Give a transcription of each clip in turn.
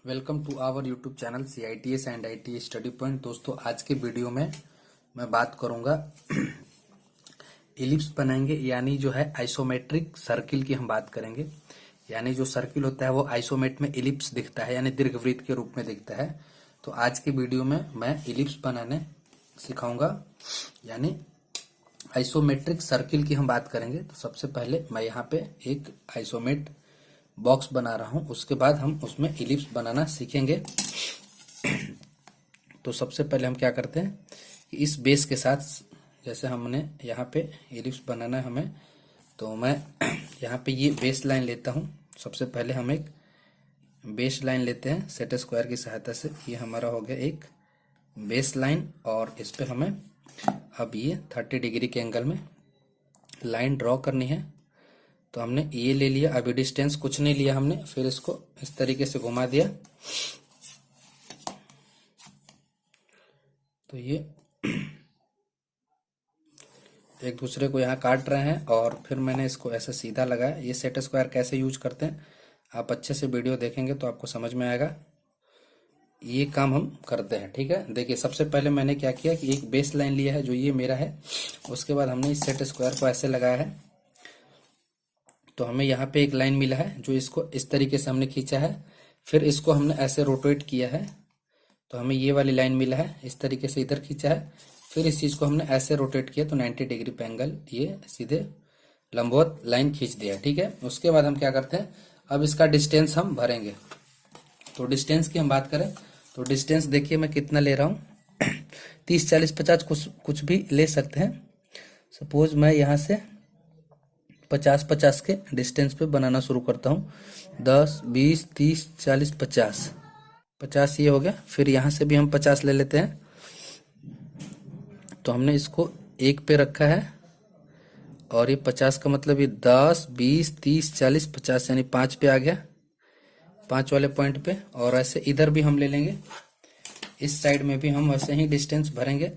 Welcome to our YouTube channel CITS and ITA study point. दोस्तों, आज के video में मैं बात करूंगा इलिप्स बनाएंगे, यानी जो है आइसोमेट्रिक सर्किल की हम बात करेंगे। यानी जो सर्किल होता है वो आइसोमेट में इलिप्स दिखता है, यानी दीर्घवृत्त के रूप में दिखता है। तो आज के वीडियो में मैं इलिप्स बनाने सिखाऊंगा, यानी आइसोमेट्रिक सर्किल की हम बात करेंगे। तो सबसे पहले मैं यहाँ पे एक आइसोमेट बॉक्स बना रहा हूं, उसके बाद हम उसमें इलिप्स बनाना सीखेंगे। तो सबसे पहले हम क्या करते हैं कि इस बेस के साथ, जैसे हमने यहाँ पे इलिप्स बनाना है हमें, तो मैं यहाँ पे ये बेस लाइन लेता हूँ। सबसे पहले हम एक बेस लाइन लेते हैं सेट स्क्वायर की सहायता से। ये हमारा हो गया एक बेस लाइन, और इस पे हमें अब ये 30 डिग्री के एंगल में लाइन ड्रॉ करनी है। तो हमने ये ले लिया, अभी डिस्टेंस कुछ नहीं लिया हमने, फिर इसको इस तरीके से घुमा दिया। तो ये एक दूसरे को यहाँ काट रहे हैं, और फिर मैंने इसको ऐसे सीधा लगाया। ये सेट स्क्वायर कैसे यूज करते हैं आप अच्छे से वीडियो देखेंगे तो आपको समझ में आएगा। ये काम हम करते हैं, ठीक है। देखिए, सबसे पहले मैंने क्या किया कि एक बेस लाइन लिया है जो ये मेरा है। उसके बाद हमने इस सेट स्क्वायर को ऐसे लगाया है, तो हमें यहाँ पे एक लाइन मिला है जो इसको इस तरीके से हमने खींचा है। फिर इसको हमने ऐसे रोटेट किया है, तो हमें ये वाली लाइन मिला है, इस तरीके से इधर खींचा है। फिर इस चीज को हमने ऐसे रोटेट किया तो 90 डिग्री पे एंगल ये सीधे लंबवत लाइन खींच दिया, ठीक है। उसके बाद हम क्या करते हैं, अब इसका डिस्टेंस हम भरेंगे। तो डिस्टेंस की हम बात करें तो डिस्टेंस देखिए मैं कितना ले रहा हूँ 30 40 50 कुछ भी ले सकते हैं। सपोज मैं यहाँ से 50 के डिस्टेंस पे बनाना शुरू करता हूँ। 10 20 30 40 50 ये हो गया। फिर यहाँ से भी हम 50 ले लेते हैं। तो हमने इसको एक पे रखा है, और ये 50 का मतलब ये 10 20 30 40 50 यानी 5 पे आ गया, 5 वाले पॉइंट पे। और ऐसे इधर भी हम ले लेंगे, इस साइड में भी हम वैसे ही डिस्टेंस भरेंगे।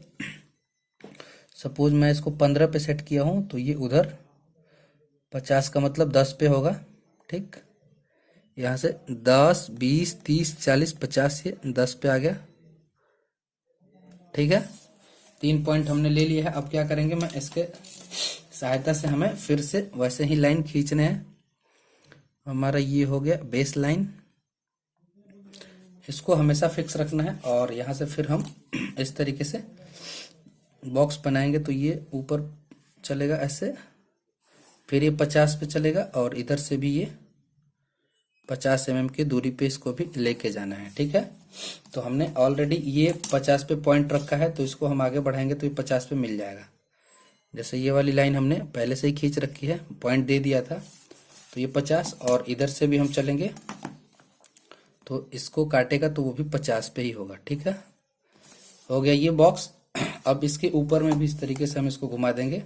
सपोज मैं इसको 15 पे सेट किया हूँ, तो ये उधर 50 का मतलब 10 पे होगा, ठीक। यहाँ से 10 20 30 40 50 ये 10 पे आ गया, ठीक है। 3 पॉइंट हमने ले लिया है। अब क्या करेंगे, मैं इसके सहायता से हमें फिर से वैसे ही लाइन खींचने हैं। हमारा ये हो गया बेस लाइन, इसको हमेशा फिक्स रखना है। और यहाँ से फिर हम इस तरीके से बॉक्स बनाएंगे, तो ये ऊपर चलेगा ऐसे, फिर ये 50 पे चलेगा, और इधर से भी ये 50 mm की दूरी पे इसको भी लेके जाना है, ठीक है। तो हमने ऑलरेडी ये 50 पे पॉइंट रखा है, तो इसको हम आगे बढ़ाएंगे तो ये 50 पे मिल जाएगा। जैसे ये वाली लाइन हमने पहले से ही खींच रखी है, पॉइंट दे दिया था, तो ये 50। और इधर से भी हम चलेंगे तो इसको काटेगा तो वो भी 50 पे ही होगा, ठीक है। हो गया ये बॉक्स। अब इसके ऊपर में भी इस तरीके से हम इसको घुमा देंगे,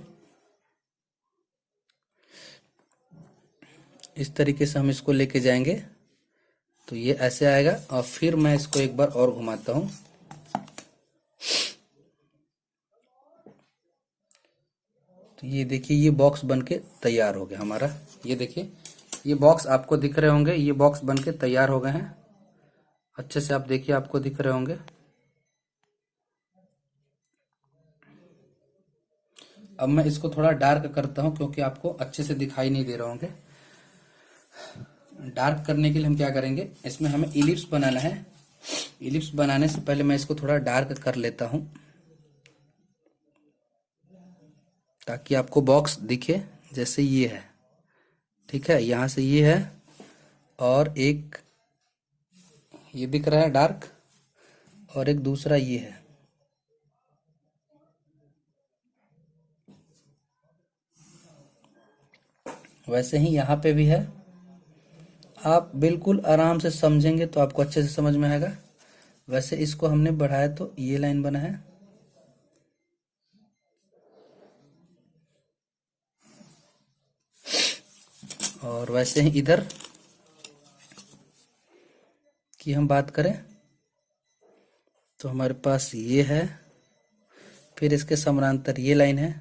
इस तरीके से हम इसको लेके जाएंगे तो ये ऐसे आएगा। और फिर मैं इसको एक बार और घुमाता हूं, तो ये देखिए ये बॉक्स बनके तैयार हो गया हमारा। ये देखिए ये बॉक्स आपको दिख रहे होंगे, ये बॉक्स बनके तैयार हो गए हैं। अच्छे से आप देखिए, आपको दिख रहे होंगे। अब मैं इसको थोड़ा डार्क करता हूं क्योंकि आपको अच्छे से दिखाई नहीं दे रहे होंगे। डार्क करने के लिए हम क्या करेंगे, इसमें हमें इलिप्स बनाना है। इलिप्स बनाने से पहले मैं इसको थोड़ा डार्क कर लेता हूं, ताकि आपको बॉक्स दिखे जैसे ये है, ठीक है। यहां से ये है, और एक ये दिख रहा है डार्क, और एक दूसरा ये है। वैसे ही यहाँ पे भी है। आप बिल्कुल आराम से समझेंगे तो आपको अच्छे से समझ में आएगा। वैसे इसको हमने बढ़ाया तो ये लाइन बना है, और वैसे ही इधर की हम बात करें तो हमारे पास ये है, फिर इसके समानांतर ये लाइन है,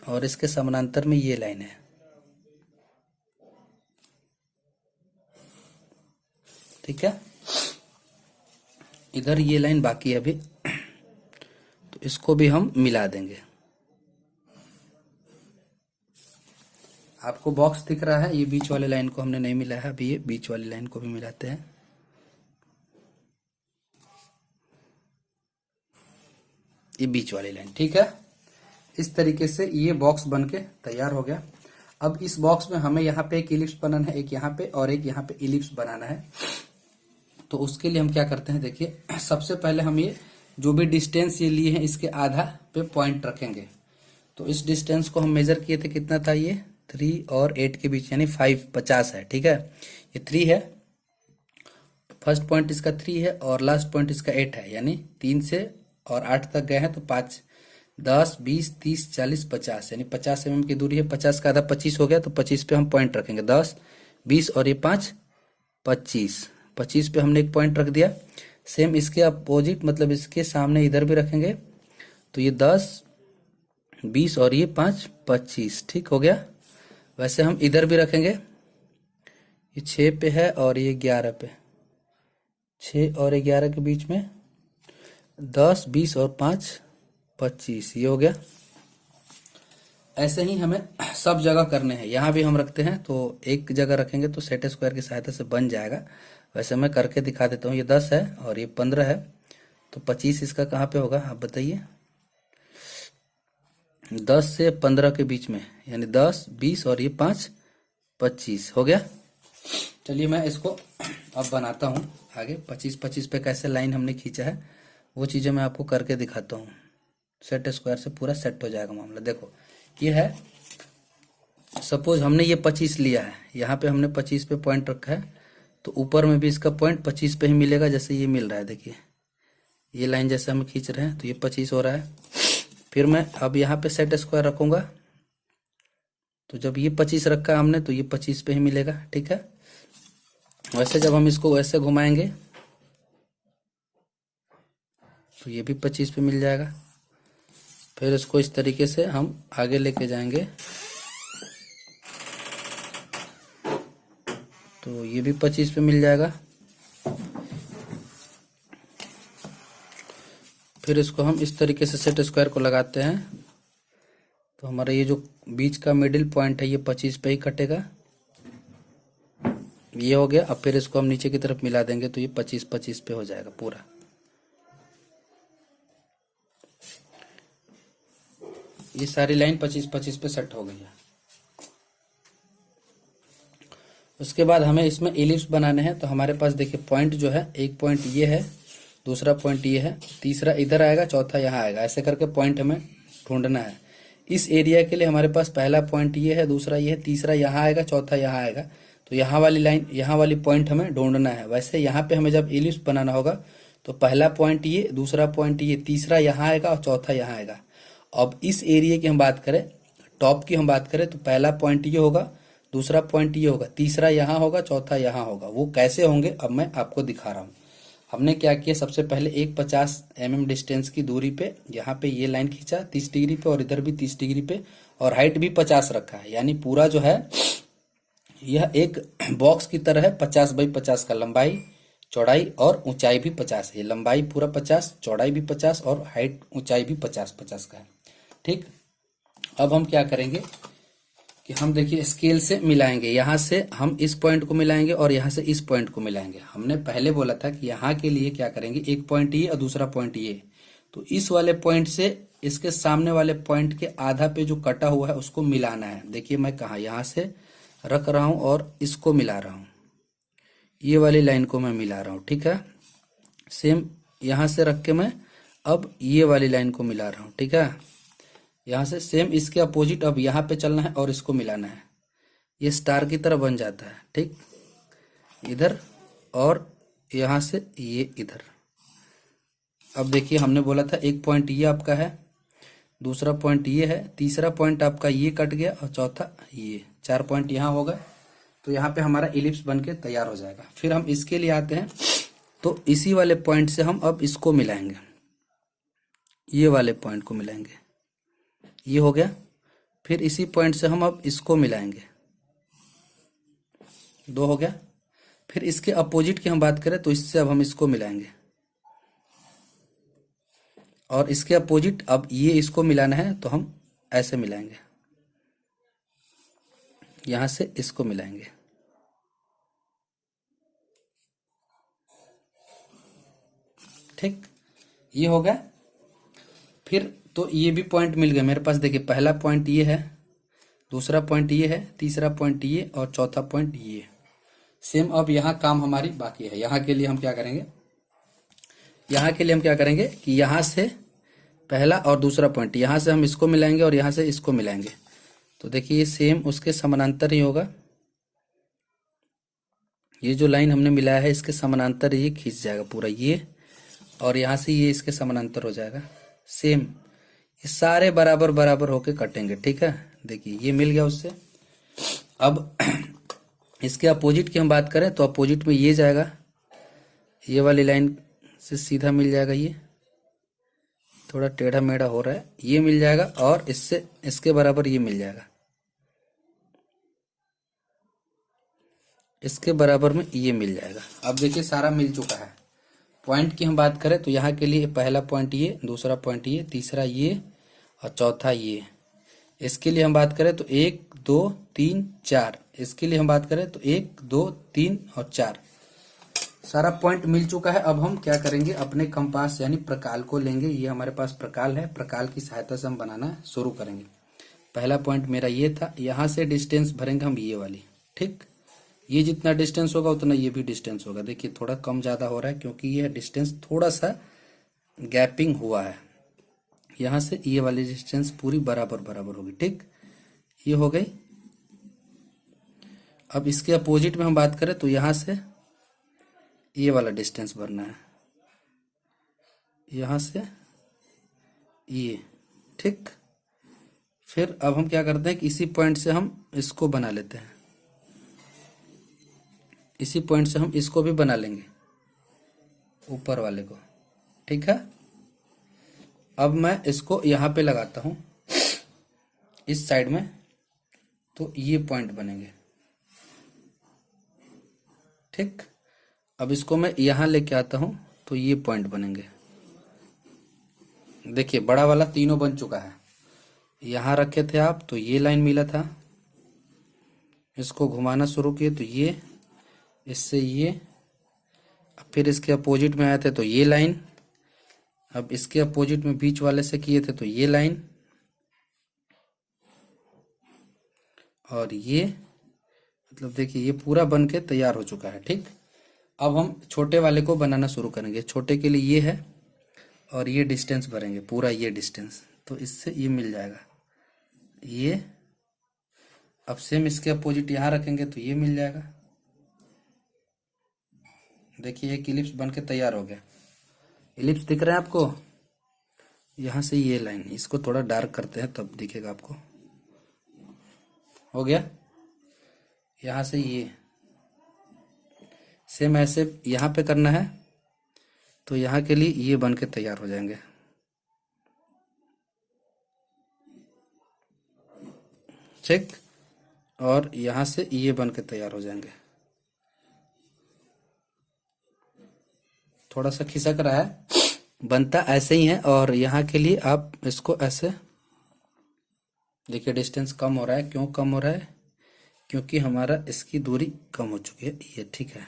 और इसके समानांतर में ये लाइन है। ठीक है। इधर ये लाइन बाकी है अभी, तो इसको भी हम मिला देंगे। आपको बॉक्स दिख रहा है, ये बीच वाले लाइन को हमने नहीं मिलाया है, अभी ये बीच वाली लाइन को भी मिलाते हैं। ये बीच वाली लाइन, ठीक है। इस तरीके से ये बॉक्स बनके तैयार हो गया। अब इस बॉक्स में हमें यहाँ पे एक इलिप्स बनाना है, एक यहाँ पे और एक यहाँ पे इलिप्स बनाना है। तो उसके लिए हम क्या करते हैं, देखिए सबसे पहले हम ये जो भी डिस्टेंस ये लिए हैं इसके आधा पे पॉइंट रखेंगे। तो इस डिस्टेंस को हम मेजर किए थे, कितना था ये 3 और 8 के बीच, यानी 50 है, ठीक है। ये 3 है, फर्स्ट पॉइंट इसका 3 है और लास्ट पॉइंट इसका 8 है, यानी 3 से और 8 तक गए हैं तो 5, 10, 20, 30, 40, 50, यानी 50 mm की दूरी है। 50 का आधा 25 हो गया, तो 25 पे हम पॉइंट रखेंगे। 10, 20 और ये 5, 25, 25 पे हमने एक पॉइंट रख दिया। सेम इसके अपोजिट, मतलब इसके सामने इधर भी रखेंगे, तो ये 10, 20 और ये 5, 25, ठीक हो गया। वैसे हम इधर भी रखेंगे, ये 6 पे है और ये 11 पे, 6 और 11 के बीच में 10, 20 और 5, 25, ये हो गया। ऐसे ही हमें सब जगह करने हैं। यहाँ भी हम रखते हैं, तो एक जगह रखेंगे तो सेट स्क्वायर की सहायता से बन जाएगा। वैसे मैं करके दिखा देता हूँ। ये 10 है और ये 15 है, तो 25 इसका कहाँ पे होगा आप बताइए। 10 से 15 के बीच में, यानी 10, 20 और ये 5, 25 हो गया। चलिए मैं इसको अब बनाता हूँ आगे। 25, 25 पे कैसे लाइन हमने खींचा है वो चीज़ें मैं आपको करके दिखाता हूँ। सेट स्क्वायर से पूरा सेट हो जाएगा मामला। देखो ये है, सपोज हमने ये 25 लिया है, यहाँ पे हमने 25 पे पॉइंट रखा है, तो ऊपर में भी इसका पॉइंट 25 पे ही मिलेगा, जैसे ये मिल रहा है। देखिए ये लाइन जैसे हम खींच रहे हैं तो ये 25 हो रहा है। फिर मैं अब यहाँ पे सेट स्क्वायर रखूंगा, तो जब ये 25 रखा है हमने तो ये 25 पे ही मिलेगा, ठीक है। वैसे जब हम इसको वैसे घुमाएंगे तो ये भी 25 पे मिल जाएगा। फिर इसको इस तरीके से हम आगे लेके जाएंगे तो ये भी 25 पे मिल जाएगा। फिर इसको हम इस तरीके से सेट स्क्वायर को लगाते हैं, तो हमारा ये जो बीच का मिडिल पॉइंट है ये 25 पे ही कटेगा। ये हो गया। अब फिर इसको हम नीचे की तरफ मिला देंगे तो ये 25, 25 पे हो जाएगा पूरा। ये सारी लाइन 25, 25 पे सेट हो गई है। उसके बाद हमें इसमें इलिप्स बनाने हैं। तो हमारे पास देखिए पॉइंट जो है, एक पॉइंट ये है, दूसरा पॉइंट ये है, तीसरा इधर आएगा, चौथा यहाँ आएगा। ऐसे करके पॉइंट हमें ढूंढना है। इस एरिया के लिए हमारे पास पहला पॉइंट ये है, दूसरा ये है, तीसरा यहाँ आएगा, चौथा यहाँ आएगा। तो यहाँ वाली लाइन, यहाँ वाली पॉइंट हमें ढूंढना है। वैसे यहाँ पे हमें जब इलिप्स बनाना होगा तो पहला पॉइंट ये, दूसरा पॉइंट ये, तीसरा यहाँ आएगा और चौथा यहाँ आएगा। अब इस एरिया की हम बात करें, टॉप की हम बात करें, तो पहला पॉइंट ये होगा, दूसरा पॉइंट ये होगा, तीसरा यहाँ होगा, चौथा यहाँ होगा। वो कैसे होंगे अब मैं आपको दिखा रहा हूँ। हमने क्या किया, सबसे पहले एक 50 mm डिस्टेंस की दूरी पे यहाँ पे ये लाइन खींचा 30 डिग्री पे, और इधर भी 30 डिग्री पे, और हाइट भी 50 रखा है। यानी पूरा जो है यह एक बॉक्स की तरह है, 50 बाई 50 का, लंबाई, चौड़ाई और ऊंचाई भी 50 है। लंबाई पूरा 50, चौड़ाई भी 50 और हाइट, ऊंचाई भी 50-50 का है, ठीक। अब हम क्या करेंगे कि हम देखिए स्केल से मिलाएंगे। यहाँ से हम इस पॉइंट को मिलाएंगे और यहाँ से इस पॉइंट को मिलाएंगे। हमने पहले बोला था कि यहाँ के लिए क्या करेंगे, एक पॉइंट ये और दूसरा पॉइंट ये, तो इस वाले पॉइंट से इसके सामने वाले पॉइंट के आधा पे जो कटा हुआ है उसको मिलाना है। देखिए मैं कहा यहाँ से रख रहा हूँ और इसको मिला रहा हूँ, ये वाली लाइन को मैं मिला रहा हूँ, ठीक है। सेम यहाँ से रख के मैं अब ये वाली लाइन को मिला रहा हूँ, ठीक है। यहाँ से सेम इसके अपोजिट अब यहाँ पे चलना है और इसको मिलाना है। ये स्टार की तरह बन जाता है, ठीक, इधर, और यहाँ से ये इधर। अब देखिए हमने बोला था एक पॉइंट ये आपका है, दूसरा पॉइंट ये है, तीसरा पॉइंट आपका ये कट गया और चौथा ये, 4 पॉइंट यहाँ होगा। तो यहाँ पे हमारा इलिप्स बन के तैयार हो जाएगा। फिर हम इसके लिए आते हैं, तो इसी वाले पॉइंट से हम अब इसको मिलाएंगे, ये वाले पॉइंट को मिलाएंगे, ये हो गया। फिर इसी पॉइंट से हम अब इसको मिलाएंगे, 2 हो गया। फिर इसके अपोजिट की हम बात करें तो इससे अब हम इसको मिलाएंगे, और इसके अपोजिट अब ये इसको मिलाना है तो हम ऐसे मिलाएंगे, यहां से इसको मिलाएंगे। ठीक, ये हो गया। फिर तो ये भी पॉइंट मिल गए मेरे पास। देखिए पहला पॉइंट ये है, दूसरा पॉइंट ये है, तीसरा पॉइंट ये, और चौथा पॉइंट ये। सेम अब यहाँ काम हमारी बाकी है। यहाँ के लिए हम क्या करेंगे, यहाँ के लिए हम क्या करेंगे कि यहाँ से पहला और दूसरा पॉइंट, यहाँ से हम इसको मिलाएंगे और यहाँ से इसको मिलाएंगे। तो देखिए ये सेम उसके समानांतर ही होगा। ये जो लाइन हमने मिलाया है इसके समानांतर ये खींच जाएगा पूरा ये, और यहाँ से ये इसके समानांतर हो जाएगा। सेम ये सारे बराबर बराबर होके कटेंगे। ठीक है, देखिए ये मिल गया उससे। अब इसके अपोजिट की हम बात करें तो अपोजिट में ये जाएगा, ये वाली लाइन से सीधा मिल जाएगा। ये थोड़ा टेढ़ा मेढ़ा हो रहा है, ये मिल जाएगा, और इससे इसके बराबर ये मिल जाएगा, इसके बराबर में ये मिल जाएगा। अब देखिए सारा मिल चुका है। पॉइंट की हम बात करें तो यहाँ के लिए पहला पॉइंट ये, दूसरा पॉइंट ये, तीसरा ये, और चौथा ये। इसके लिए हम बात करें तो 1 2 3 4। इसके लिए हम बात करें तो 1 2 3 और 4। सारा पॉइंट मिल चुका है। अब हम क्या करेंगे, अपने कंपास यानी प्रकाल को लेंगे। ये हमारे पास प्रकाल है, प्रकाल की सहायता से हम बनाना शुरू करेंगे। पहला पॉइंट मेरा ये था, यहाँ से डिस्टेंस भरेंगे हम ये वाली। ठीक, ये जितना डिस्टेंस होगा उतना ये भी डिस्टेंस होगा। देखिए थोड़ा कम ज़्यादा हो रहा है क्योंकि ये डिस्टेंस थोड़ा सा गैपिंग हुआ है। यहाँ से ये वाली डिस्टेंस पूरी बराबर बराबर होगी। ठीक, ये हो गई। अब इसके अपोजिट में हम बात करें तो यहाँ से ये वाला डिस्टेंस भरना है, यहाँ से ये। ठीक, फिर अब हम क्या करते हैं कि इसी पॉइंट से हम इसको बना लेते हैं, इसी पॉइंट से हम इसको भी बना लेंगे, ऊपर वाले को। ठीक है, अब मैं इसको यहाँ पे लगाता हूँ इस साइड में, तो ये पॉइंट बनेंगे। ठीक, अब इसको मैं यहाँ लेके आता हूँ तो ये पॉइंट बनेंगे। देखिए बड़ा वाला तीनों बन चुका है। यहाँ रखे थे आप तो ये लाइन मिला था, इसको घुमाना शुरू किए तो ये, इससे ये, फिर इसके अपोजिट में आए थे तो ये लाइन, अब इसके अपोजिट में बीच वाले से किए थे तो ये लाइन, और ये, मतलब देखिए ये पूरा बन के तैयार हो चुका है। ठीक, अब हम छोटे वाले को बनाना शुरू करेंगे। छोटे के लिए ये है, और ये डिस्टेंस भरेंगे पूरा, ये डिस्टेंस, तो इससे ये मिल जाएगा ये। अब सेम इसके अपोजिट यहाँ रखेंगे तो ये मिल जाएगा। देखिए एक इलिप्स बन के तैयार हो गया। इलिप्स दिख रहा है आपको? यहाँ से ये लाइन, इसको थोड़ा डार्क करते हैं तब दिखेगा आपको। हो गया। यहाँ से ये सेम ऐसे यहाँ पे करना है, तो यहाँ के लिए ये बन के तैयार हो जाएंगे। ठीक, और यहाँ से ये बन के तैयार हो जाएंगे। थोड़ा सा खिसक रहा है, बनता ऐसे ही है। और यहाँ के लिए आप इसको ऐसे देखिए, डिस्टेंस कम हो रहा है। क्यों कम हो रहा है? क्योंकि हमारा इसकी दूरी कम हो चुकी है ये। ठीक है,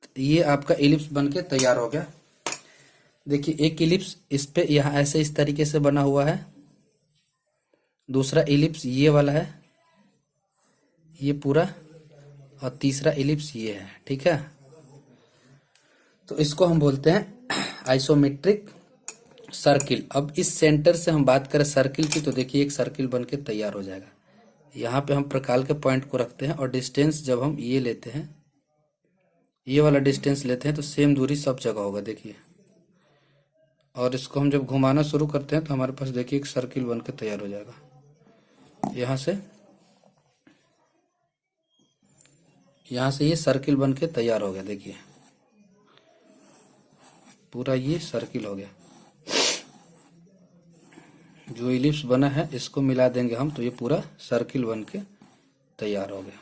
तो ये आपका इलिप्स बन के तैयार हो गया। देखिए एक इलिप्स इस पे यहाँ ऐसे इस तरीके से बना हुआ है, दूसरा इलिप्स ये वाला है, ये पूरा, और तीसरा इलिप्स ये है। ठीक है, तो इसको हम बोलते हैं आइसोमेट्रिक सर्किल। अब इस सेंटर से हम बात करें सर्किल की, तो देखिए एक सर्किल बन के तैयार हो जाएगा। यहाँ पे हम प्रकाल के पॉइंट को रखते हैं, और डिस्टेंस जब हम ये लेते हैं, ये वाला डिस्टेंस लेते हैं, तो सेम दूरी सब जगह होगा। देखिए, और इसको हम जब घुमाना शुरू करते हैं तो हमारे पास देखिए एक सर्किल बन के तैयार हो जाएगा। यहाँ से ये सर्किल बन के तैयार हो गया। देखिए पूरा ये सर्किल हो गया। जो इलिप्स बना है इसको मिला देंगे हम, तो ये पूरा सर्किल बन के तैयार हो गया।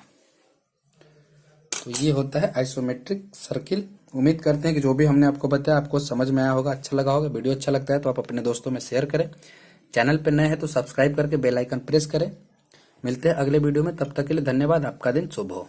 तो ये होता है आइसोमेट्रिक सर्किल। उम्मीद करते हैं कि जो भी हमने आपको बताया आपको समझ में आया होगा, अच्छा लगा होगा। वीडियो अच्छा लगता है तो आप अपने दोस्तों में शेयर करें। चैनल पर नए हैं तो सब्सक्राइब करके बेल आइकन प्रेस करें। मिलते हैं अगले वीडियो में, तब तक के लिए धन्यवाद। आपका दिन शुभ हो।